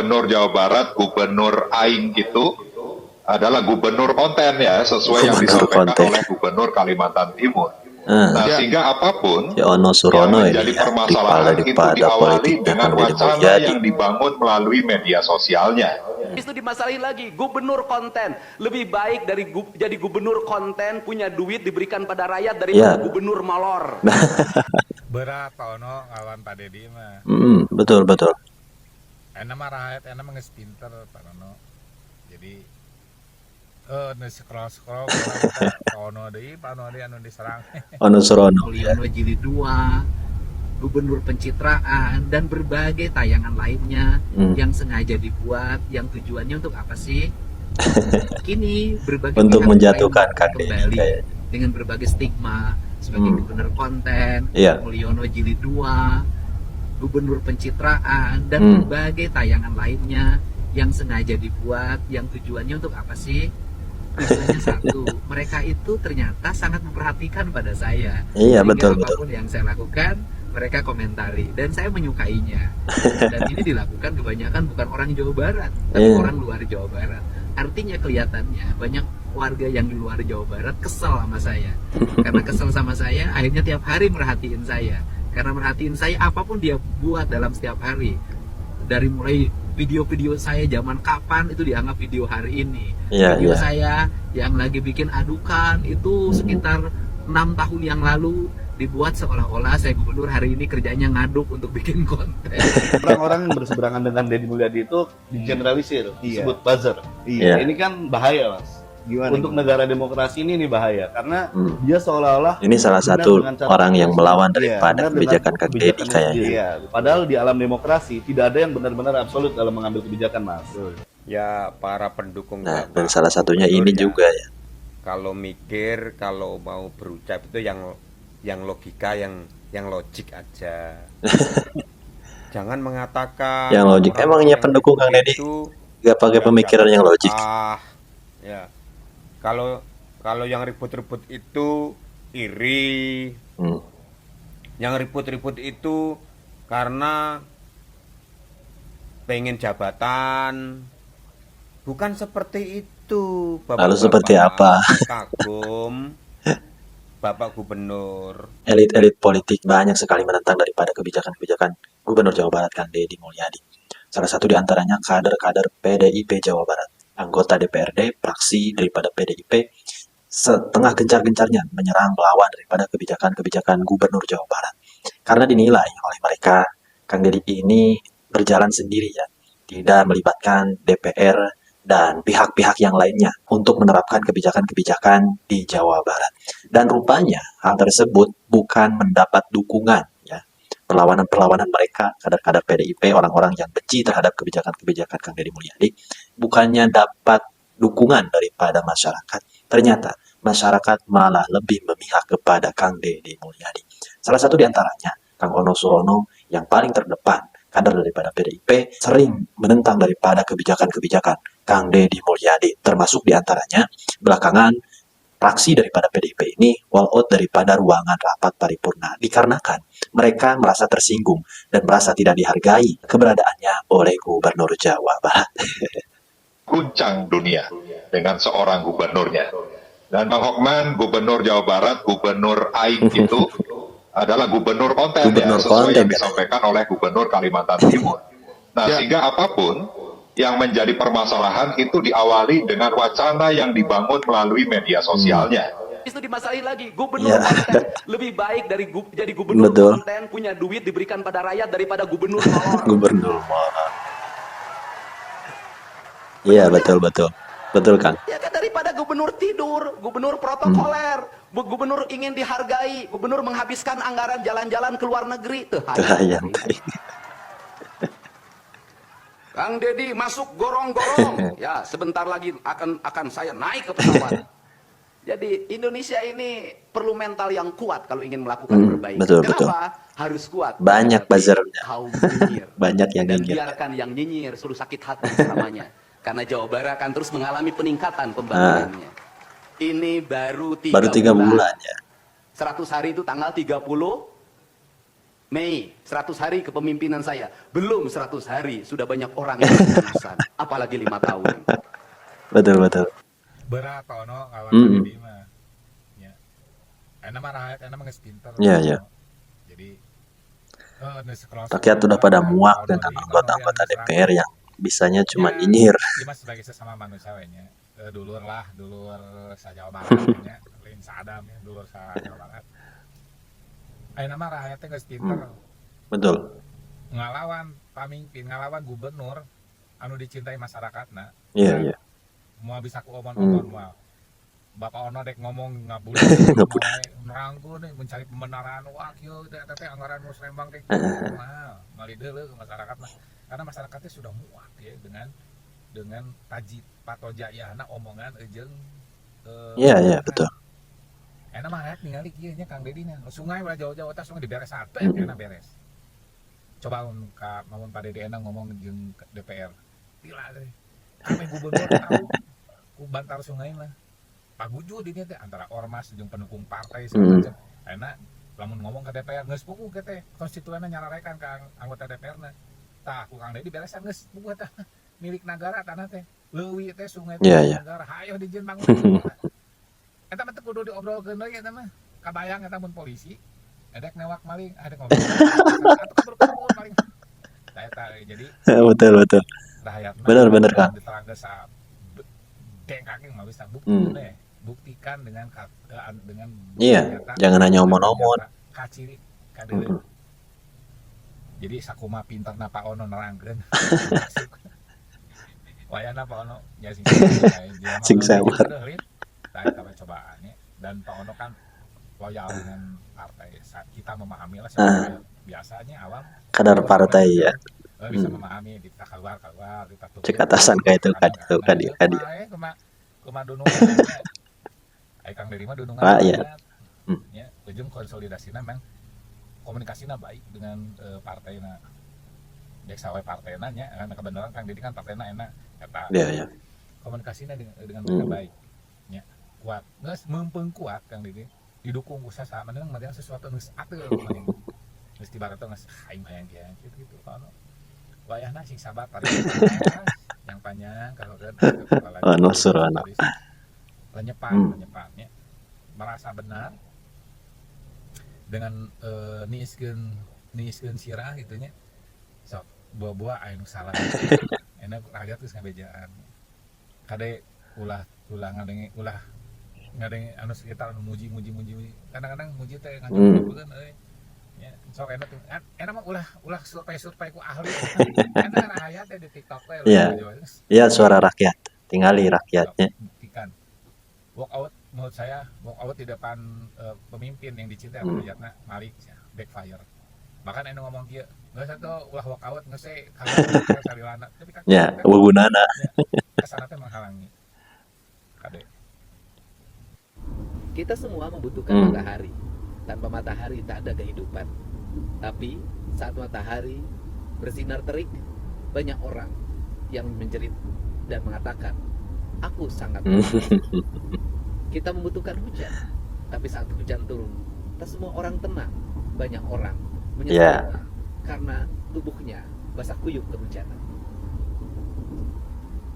Gubernur Jawa Barat, Gubernur Aing itu adalah gubernur konten ya, sesuai yang Gubernur disampaikan konten. oleh Gubernur Kalimantan Timur. Ah, Nah, sehingga apapun si Ono yang Surono ini menjadi ya, rival permasalahan itu daripada diawali politiknya dengan Kang Deddy wacana Mulyadi. yang dibangun melalui media sosialnya. Itu dimasalahin lagi, gubernur konten lebih baik dari jadi gubernur konten, punya duit diberikan pada rakyat daripada Ya. gubernur molor. Berat Pak Ono ngelawan Pak Deddy mah. Betul betul. Enak mah rakyat, enak mah geus pinter Pak Ono. Jadi scroll Pak Ono deui, Pak Ono deui anu diserang. Ono Surono. Mulyono Jilid 2, Gubernur Pencitraan, dan berbagai tayangan lainnya yang sengaja dibuat, yang tujuannya untuk apa sih? Kini berbagai Untuk pihak menjatuhkan mulai Kang Deddy kembali kayaknya. dengan berbagai stigma sebagai gubernur konten, Iya. Mulyono Jilid 2, Gubernur Pencitraan, dan berbagai tayangan lainnya yang sengaja dibuat, yang tujuannya untuk apa sih? Tujuannya satu, mereka itu ternyata sangat memperhatikan pada saya. Iya, Sehingga betul. apapun yang saya lakukan, mereka komentari dan saya menyukainya. Dan ini dilakukan kebanyakan bukan orang Jawa Barat, tapi Iya. orang luar Jawa Barat. Artinya kelihatannya banyak warga yang di luar Jawa Barat kesel sama saya. Karena kesel sama saya, akhirnya tiap hari merhatiin saya. Karena merhatiin saya, apapun dia buat dalam setiap hari, dari mulai video-video saya zaman kapan itu dianggap video hari ini. Iya, Video iya. saya yang lagi bikin adukan itu sekitar 6 tahun yang lalu dibuat seolah-olah saya gubernur hari ini kerjanya ngaduk untuk bikin konten. Orang-orang yang berseberangan dengan Deddy Mulyadi itu digeneralisir, disebut buzzer. Iya. Ini kan bahaya, Mas. Gimana? Untuk negara demokrasi ini bahaya karena dia seolah-olah Ini salah benar satu dengan cara orang yang demokrasi. melawan Iya, daripada Benar dengan kebijakan Kang Deddy kebijakannya kayaknya. sendiri. Iya, Padahal di alam demokrasi tidak ada yang benar-benar absolut dalam mengambil kebijakan, Mas. Ya para pendukung Nah, Bapak dan salah satunya Gubernur ini ya, juga ya. kalau mikir, kalau mau berucap itu yang logika, yang logik aja. Jangan mengatakan Yang logik. orang Emangnya yang pendukung Kang Deddy itu gak pakai pemikiran yang logik? ya. Kalau yang ribut-ribut itu iri, yang ribut-ribut itu karena pengen jabatan, bukan seperti itu. Lalu seperti apa? Kagum Bapak Gubernur. Elit-elit politik banyak sekali menentang daripada kebijakan-kebijakan Gubernur Jawa Barat Kang Deddy Mulyadi. Salah satu di antaranya kader-kader PDIP Jawa Barat, anggota DPRD, fraksi daripada PDIP, setengah gencar-gencarnya menyerang melawan daripada kebijakan-kebijakan Gubernur Jawa Barat. Karena dinilai oleh mereka, Kang Deddy ini berjalan sendiri ya, tidak melibatkan DPR dan pihak-pihak yang lainnya untuk menerapkan kebijakan-kebijakan di Jawa Barat. Dan rupanya hal tersebut bukan mendapat dukungan ya. Perlawanan-perlawanan mereka, kader-kader PDIP, orang-orang yang benci terhadap kebijakan-kebijakan Kang Deddy Mulyadi, bukannya dapat dukungan daripada masyarakat. Ternyata masyarakat malah lebih memihak kepada Kang Deddy Mulyadi. Salah satu di antaranya, Kang Ono Surono yang paling terdepan, kader daripada PDIP, sering menentang daripada kebijakan-kebijakan Kang Deddy Mulyadi, termasuk di antaranya belakangan fraksi daripada PDIP ini walkout daripada ruangan rapat paripurna dikarenakan mereka merasa tersinggung dan merasa tidak dihargai keberadaannya oleh Gubernur Jawa Barat. Guncang dunia dengan seorang gubernurnya. Dan Bang Hokman, Gubernur Jawa Barat, Gubernur Aing itu adalah gubernur konten Gubernur ya, sesuai konten, yang disampaikan oleh Gubernur Kalimantan Timur. Nah, sehingga apapun yang menjadi permasalahan itu diawali dengan wacana yang dibangun melalui media sosialnya. Itu dimasalahin lagi, gubernur Ya. konten lebih baik dari jadi gubernur Betul. konten, punya duit diberikan pada rakyat daripada gubernur molor. Gubernur molor. Iya, betul. Betul, Kang. Ya kan, daripada gubernur tidur, gubernur protokoler, gubernur ingin dihargai, gubernur menghabiskan anggaran jalan-jalan ke luar negeri. Tuh, Hayang. Kang Deddy masuk gorong-gorong. Ya, sebentar lagi akan saya naik ke pesawat. Jadi Indonesia ini perlu mental yang kuat kalau ingin melakukan perbaikan. betul. Kenapa? Harus kuat. Banyak buzzernya. Kaum nyinyir. Banyak yang Dan nyinyir. biarkan yang nyinyir suruh sakit hati selamanya. Karena Jawa Barat akan terus mengalami peningkatan pembangunannya. Ini baru 3 Baru 3 bulan ya. 100 hari itu tanggal 30 Mei, 100 hari kepemimpinan saya. Belum 100 hari, sudah banyak orang yang lulusan. Apalagi 5 tahun. Betul betul. berat ono kawan Mm-mm. tadi mah ya enak mah rakyat enak mah geus pinter Iya, iya. jadi nu sekolah Rakyat udah pada muak ono dengan di ono anggota-anggota yang DPR yang bisanya cuma ya, nyinyir. dia mah sebagai sesama manusia we nya. Dulur sa Jawa Barat nya lain sadam ya dulur sa Jawa Barat ayeuna mah rakyat teh geus pinter Betul. ngalawan pamimpin ngalawan gubernur anu dicintai masyarakatna. Iya, iya. Mau bisa ku omon-omon moal. Bapak Ono dek ngomong ngabulin nerangku nih mencari pembenaran wah kieu teh anggaran Musrembang teh mal mali deuleu ke masyarakat mah karena masyarakatnya sudah muak ya dengan taji patojayana omongan jeung Iya, iya, betul. enak mah ningali kieu nya Kang Dedi nya sungai ulah jauh-jauh teh sungai diberes sate enak beres coba ka mamun Pak Dedi enak ngomong jeung DPR gila teh ame gubernur tahu ku bantar sungai mah paguju di teh antara ormas jeung pendukung partai segala macam enak lamun ngomong ke DPR geus puguh ke teh konstituenna nyararekan ka anggota DPR-na tah ku Kang Dedi beresan geus puguh tah milik negara tanah teh leuwih teh sungai teh Iya, iya. negara hayo dijieun bangun eta mah teh kudu diobrolkeun deui eta mah kabayang eta mun polisi edek newak maling ada ngobrol atuh kabur maling tah eta jadi Betul betul. rakyatna Bener Kang. diterangkeun sa dengkake mah bisa Hmm. buktikan dengan dengan Iya, jangan hanya omon-omon. kaciri kadeuleu. Mm-mm. Jadi sakumaha pinterna Pak Ono nerangkeun. Wayana Pak Ono nya Sing sabar. Tah eta cobaannya dan Pak Ono kan loyal dengan partai. Kita memahami lah biasanya awam Kadar partai ya. bisa memahami kita keluar kita tutup. Cek atasan kayak itu kadi. Kuma dunungan ai Kang Dedi mah dunungan Rakyat. ya ujung konsolidasina memang komunikasinya baik dengan partainya dek sawe partainya nya karena kebenaran Kang Dedi kan partainya enak eta Iya, iya. komunikasinya dengan mereka baik nya kuat geus meumpeng kuat Kang Dedi didukung usaha sama dengan meureun sesuatu geus ateul geus tibarat geus aing hayang kieu gitu kalau wayahna sing sabar tadi yang panjang kalau kan Ono surono. lenyepatnya merasa benar dengan niiskeun sirah gitunya sok buah-buah anu salah enak rakyat geus ngabejaan kade ulah ngadenge anu sekitar anu muji kadang-kadang muji teh ngajukeun euy ya sok enak mah ulah survei ku ahli enak rakyat teh di TikTok teh Iya. Iya, suara rakyat. Tingali rakyatnya. buktikan walk out menurut saya walk out di depan pemimpin yang dicintai rakyatna Malik backfire bahkan anu ngomong kieu geus atuh ulah walk out geus kalau sarilana tapi kan Ya, gunana. kesana teh menghalangi kade Kita semua membutuhkan matahari. Tanpa matahari tak ada kehidupan. Tapi saat matahari bersinar terik, banyak orang yang menjerit dan mengatakan, aku sangat panas. Kita membutuhkan hujan. Tapi saat hujan turun, tak semua orang tenang. Banyak orang menyesal karena tubuhnya basah kuyup kehujanan.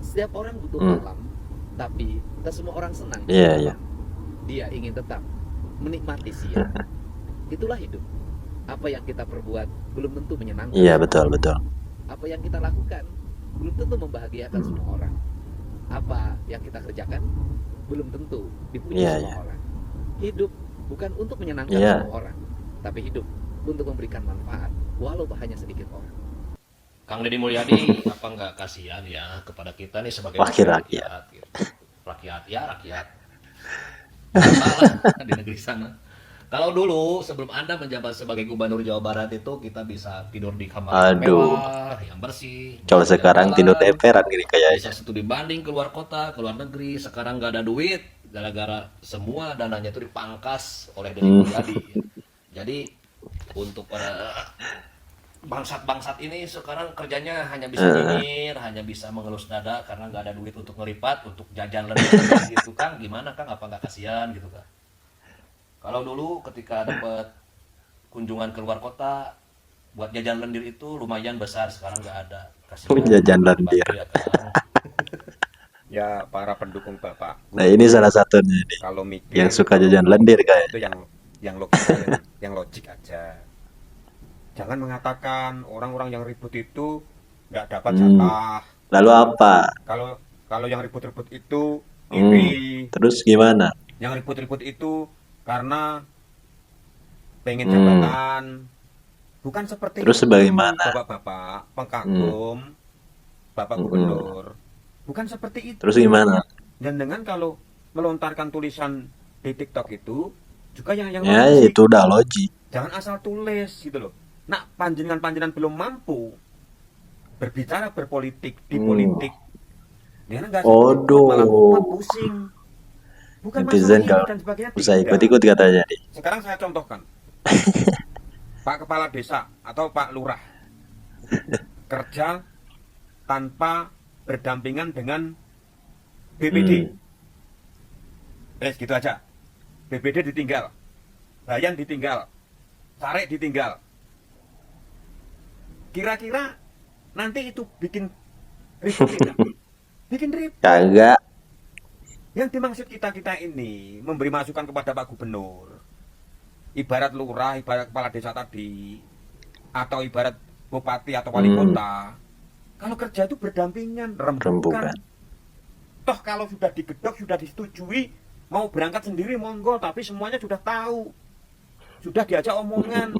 Setiap orang butuh malam, tapi tak semua orang senang. Iya, iya. Dia ingin tetap menikmati siang. Itulah hidup. Apa yang kita perbuat belum tentu menyenangkan. Iya, betul betul. Apa yang kita lakukan belum tentu membahagiakan semua orang. Apa yang kita kerjakan belum tentu dipuji semua orang. Hidup bukan untuk menyenangkan semua orang, tapi hidup untuk memberikan manfaat walau hanya sedikit orang. Kang Dedi Mulyadi apa nggak kasihan ya kepada kita nih sebagai wakil rakyat gitu. Rakyat salah di negeri sana. Kalau dulu sebelum Anda menjabat sebagai gubernur Jawa Barat itu kita bisa tidur di kamar mewah yang bersih. Kalau sekarang tidur temperan gini kayaknya. Bisa studi banding keluar kota, keluar negeri. Sekarang nggak ada duit gara-gara semua dananya itu dipangkas oleh Dedi Mulyadi. Jadi untuk para bangsat-bangsat ini sekarang kerjanya hanya bisa nyinyir, hanya bisa mengelus dada karena nggak ada duit untuk ngelipat, untuk jajan lebih gitu Kang. Gimana Kang? Apa nggak kasihan gitu Kang? Kalau dulu ketika dapat kunjungan keluar kota buat jajan lendir itu lumayan besar, sekarang nggak ada. Jajan lendir. Ya kan? Ya para pendukung Bapak Nah, ini salah satunya nih kalau mikir yang suka jajan lendir itu kayaknya. yang logika yang logik aja. Jangan mengatakan orang-orang yang ribut itu nggak dapat jatah. Lalu apa? Kalau yang ribut-ribut itu iri, Terus gimana? yang ribut-ribut itu karena pengen jabatan. Bukan seperti Terus itu, bagaimana? Bapak-bapak pengkagum, Bapak Gubernur. Bukan seperti itu. Terus gimana? Dan dengan kalau melontarkan tulisan di TikTok itu juga yang Ya, logik. itu udah logik. Jangan asal tulis gitu loh. Nah, panjenengan belum mampu berbicara berpolitik di politik. Dia nggak Waduh. malah membuat pusing. Bukan Netizen masalah kalau ini dan sebagainya. usah tidak. ikut-ikut katanya nih. Sekarang saya contohkan. Pak Kepala Desa atau Pak Lurah kerja tanpa berdampingan dengan BPD. Gitu aja. BPD ditinggal, Bayan ditinggal, Sarek ditinggal. Kira-kira nanti itu bikin ribut tidak? Bikin ribut. Kagak. Yang dimaksud kita ini memberi masukan kepada Pak Gubernur. Ibarat lurah, ibarat kepala desa tadi, atau ibarat bupati atau wali kota. Kalau kerja itu berdampingan, rembukan. Toh kalau sudah digedok, sudah disetujui, mau berangkat sendiri monggo, tapi semuanya sudah tahu. Sudah diajak omongan.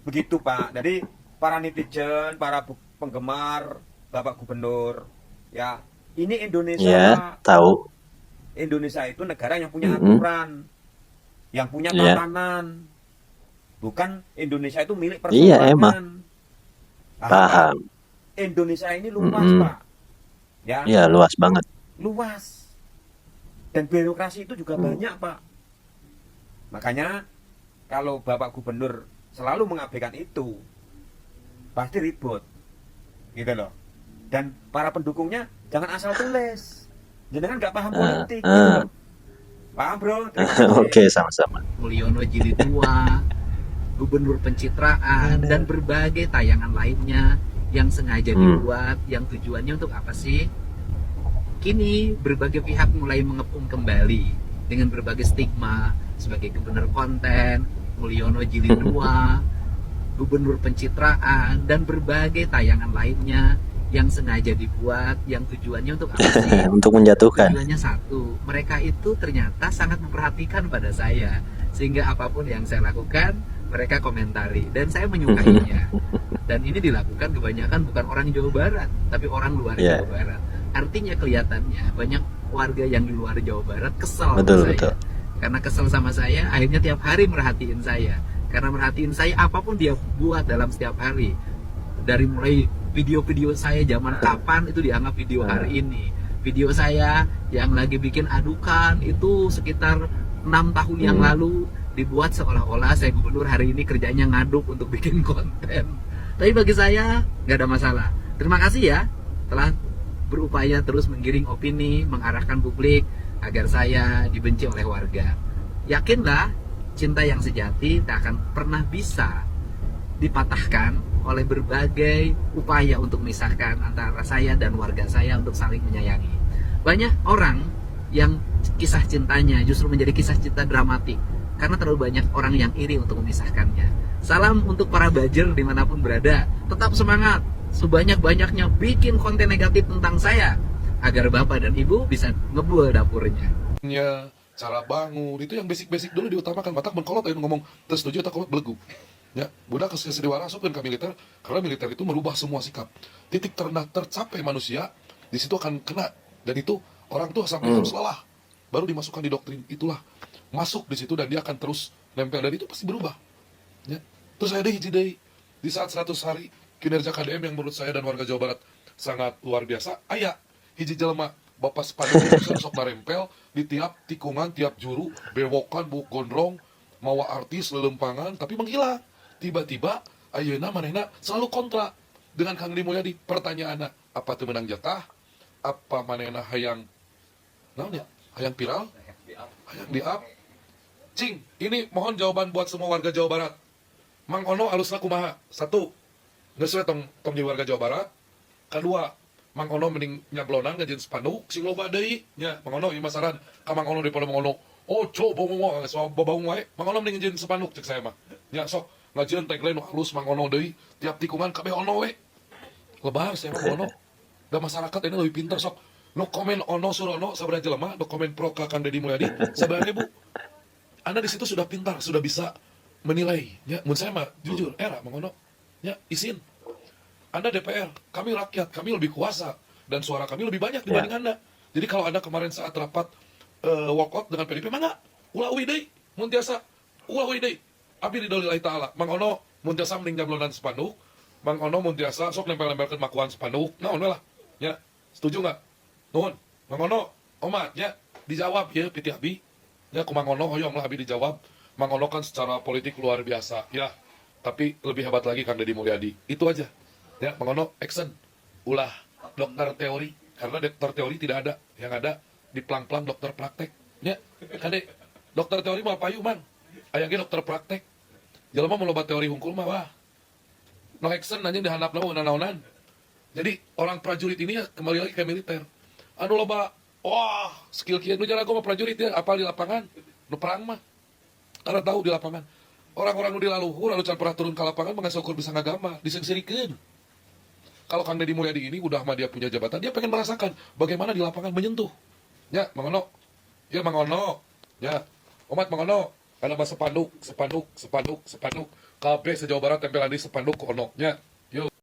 Begitu Pak. Jadi para netizen, para penggemar Bapak Gubernur, ya, ini Indonesia. Ya, tahu. Indonesia itu negara yang punya aturan, yang punya tatanan. Bukan Indonesia itu milik perseorangan. Iya, emang. Paham. Indonesia ini luas, Pak. Ya. Iya, luas banget. Luas. Dan birokrasi itu juga banyak, Pak. Makanya kalau Bapak Gubernur selalu mengabaikan itu, pasti ribut. Gitu loh. Dan para pendukungnya jangan asal tulis. Jangan nggak paham politik gitu loh. Paham, Bro? Oke, sama-sama. Mulyono Jilid 2, Gubernur Pencitraan, dan berbagai tayangan lainnya yang sengaja dibuat, yang tujuannya untuk apa sih? Kini berbagai pihak mulai mengepung kembali dengan berbagai stigma sebagai gubernur konten, Mulyono Jilid 2, Gubernur Pencitraan, dan berbagai tayangan lainnya yang sengaja dibuat, yang tujuannya untuk apa sih? Untuk menjatuhkan. Tujuannya satu, mereka itu ternyata sangat memperhatikan pada saya, sehingga apapun yang saya lakukan mereka komentari dan saya menyukainya. Dan ini dilakukan kebanyakan bukan orang Jawa Barat, tapi orang luar Jawa Barat. Artinya kelihatannya banyak warga yang di luar Jawa Barat kesel sama saya. Karena kesel sama saya, akhirnya tiap hari merhatiin saya. Karena merhatiin saya, apapun dia buat dalam setiap hari. Dari mulai video-video saya zaman kapan itu dianggap video hari ini. Video saya yang lagi bikin adukan itu sekitar 6 tahun yang lalu dibuat seolah-olah saya gubernur hari ini kerjanya ngaduk untuk bikin konten. Tapi bagi saya nggak ada masalah. Terima kasih ya telah berupaya terus menggiring opini, mengarahkan publik agar saya dibenci oleh warga. Yakinlah, cinta yang sejati tak akan pernah bisa dipatahkan oleh berbagai upaya untuk memisahkan antara saya dan warga saya untuk saling menyayangi. Banyak orang yang kisah cintanya justru menjadi kisah cinta dramatik karena terlalu banyak orang yang iri untuk memisahkannya. Salam untuk para bajer dimanapun berada. Tetap semangat, sebanyak-banyaknya bikin konten negatif tentang saya agar bapak dan ibu bisa ngebul dapurnya. Cara bangun itu yang basic-basic dulu diutamakan. Batak berkolot ayo ngomong tersetuju atau kolot belegu. Ya, budak kesediwara masukkan ke militer karena militer itu merubah semua sikap. Titik terendah tercapai manusia di situ akan kena, dan itu orang tuh sampai harus lelah baru dimasukkan di doktrin itulah. Masuk di situ dan dia akan terus nempel dan itu pasti berubah. Ya. Terus saya deh di saat 100 hari kinerja KDM yang menurut saya dan warga Jawa Barat sangat luar biasa. Aya hiji jelema Bapak Sepadu sok marempel di tiap tikungan, tiap juru, bewokan, buk gondrong, mawa artis lelempangan tapi menghilang. Tiba-tiba ayeuna manehna selalu kontra dengan Kang Di Mulyadi. Pertanyaanna, apa teu menang jatah? Apa manehna hayang naon ya? Hayang viral? Hayang di-up? Cing, ini mohon jawaban buat semua warga Jawa Barat. Mang Ono alusna kumaha? 1. Ngesuai tong jadi warga Jawa Barat. Kedua, Mang Ono mending nyablonan ngajin spanduk sing loba deui nya. Mang Ono ieu masaran ka Mang Ono daripada Mang Ono. Oh, coba mau so babaung wae. Mang Ono mending ngajin spanduk cek saya mah. Nya sok ngajieun tagline nu halus Mang Ono deui. Tiap tikungan kabeh Ono we. Lebar saya Mang Ono. Da masyarakat ini lebih pintar sok. No komen Ono suruh Ono sabaraha jelema, no komen pro ka Kang Deddy Mulyadi sabaraha ribu. Anda di situ sudah pintar, sudah bisa menilai. Ya, mun saya mah jujur era Mang Ono. Ya, izin. Anda DPR, kami rakyat, kami lebih kuasa dan suara kami lebih banyak dibanding Anda. Jadi kalau Anda kemarin saat rapat walkout dengan PDIP, mangga ulah uwi deui, mun tiasa ulah uwi deui. Abdi ridho lillahi taala. Mang Ono mun tiasa mending jablonan spanduk, Mang Ono mun tiasa sok nempel-nempelkeun makuan spanduk. Naon we lah. Ya, setuju enggak? Nuhun. Mang Ono, omat ya, dijawab ya piti abi. Ya ku Mang Ono hoyong lah abi dijawab. Mang Ono kan secara politik luar biasa, ya. Tapi lebih hebat lagi Kang Deddy Mulyadi. Itu aja. Ya, Mang Ono action. Ulah dokter teori karena dokter teori tidak ada. Yang ada di pelang-pelang dokter praktek. Ya, kade dokter teori mah payu man. Aya ge dokter praktek. Jelema mau loba teori hungkul mah wah. No action anjing dihandapna mah naonan. Jadi orang prajurit ini ya kembali lagi ke militer. Anu loba wah, skill kieu nu jago mah prajurit ya apal di lapangan. Nu perang mah. Karena tahu di lapangan. Orang-orang nu di laluhur anu can pernah turun ke lapangan mah ukur bisa ngagama, disengsirikeun. Kalau Kang Deddy Mulyadi ini udah mah dia punya jabatan, dia pengen merasakan bagaimana di lapangan menyentuh. Ya, Mang Ono. Ya, Mang Ono. Ya, Omat Mang Ono. Karena bahasa spanduk. Kabeh se-Jawa Barat tempelan di spanduk ku Ono. Ya,